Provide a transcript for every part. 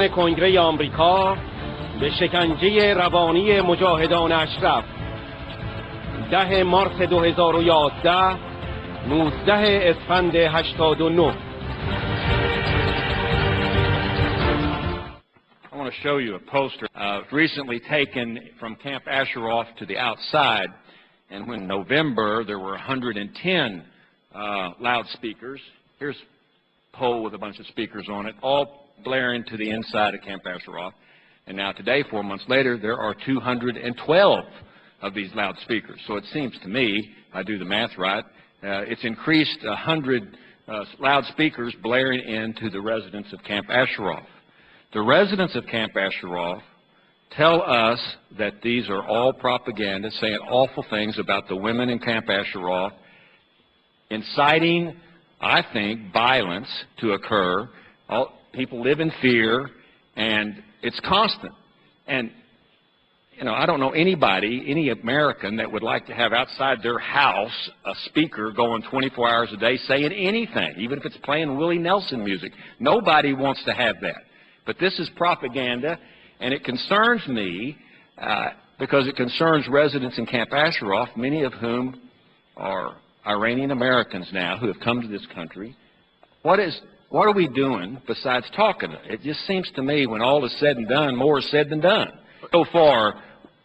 کنگره آمریکا به شکنجه روانی مجاهدان اشرف 10 مارس 2011 19 اسفند 89. I want to show you a poster recently taken from Camp Ashraf to the outside, and when in November there were 110 loudspeakers. Here's a pole with a bunch of speakers on it, all blaring to the inside of Camp Ashraf. And now today, 4 months later, there are 212 of these loudspeakers. So it seems to me, if I do the math right, it's increased 100 loudspeakers blaring into the residents of Camp Ashraf. The residents of Camp Ashraf tell us that these are all propaganda, saying awful things about the women in Camp Ashraf, inciting, I think, violence to occur. People live in fear, and it's constant. And, you know, I don't know anybody, any American, that would like to have outside their house a speaker going 24 hours a day saying anything, even if it's playing Willie Nelson music. Nobody wants to have that. But this is propaganda, and it concerns me because it concerns residents in Camp Ashraf, many of whom are Iranian Americans now who have come to this country. What are we doing besides talking? It just seems to me when all is said and done, more is said than done. So far,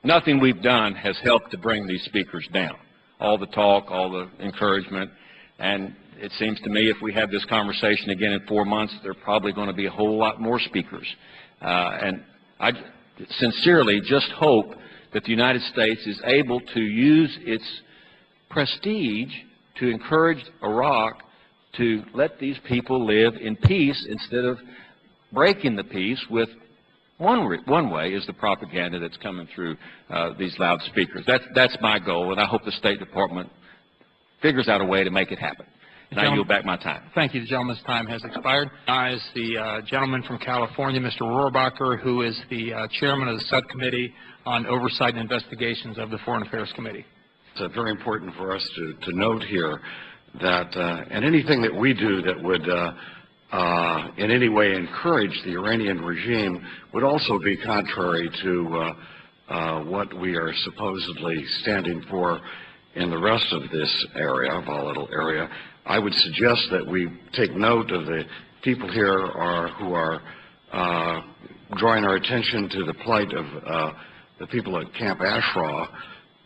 nothing we've done has helped to bring these speakers down. All the talk, all the encouragement, and it seems to me if we have this conversation again in 4 months, there are probably going to be a whole lot more speakers. And I sincerely just hope that the United States is able to use its prestige to encourage Iraq to let these people live in peace instead of breaking the peace with one way is the propaganda that's coming through these loudspeakers. That's my goal, and I hope the State Department figures out a way to make it happen. And I yield back my time. Thank you. The gentleman's time has expired. Is the gentleman from California, Mr. Rohrabacher, who is the chairman of the subcommittee on oversight and investigations of the Foreign Affairs Committee. It's very important for us to note here that, and anything that we do that would in any way encourage the Iranian regime would also be contrary to what we are supposedly standing for in the rest of this area, volatile area. I would suggest that we take note of the people here who are drawing our attention to the plight of the people at Camp Ashraf,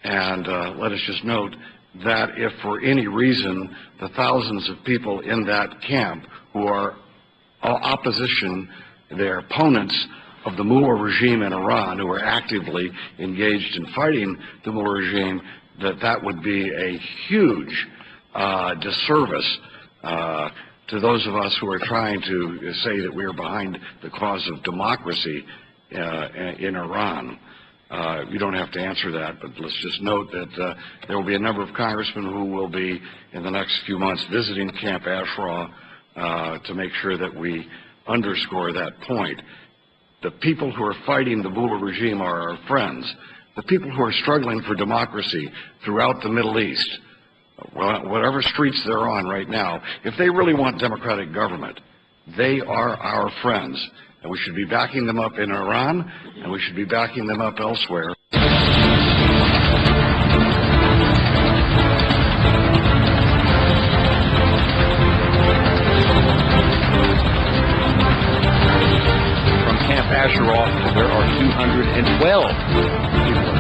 and let us just note that if for any reason the thousands of people in that camp who are opposition, they're opponents of the Mullah regime in Iran, who are actively engaged in fighting the Mullah regime, that would be a huge disservice to those of us who are trying to say that we are behind the cause of democracy in Iran. You don't have to answer that, but let's just note that there will be a number of congressmen who will be, in the next few months, visiting Camp Ashraf to make sure that we underscore that point. The people who are fighting the Mullah regime are our friends. The people who are struggling for democracy throughout the Middle East, whatever streets they're on right now, if they really want democratic government, they are our friends. And we should be backing them up in Iran, and we should be backing them up elsewhere. From Camp Ashraf, there are 212 people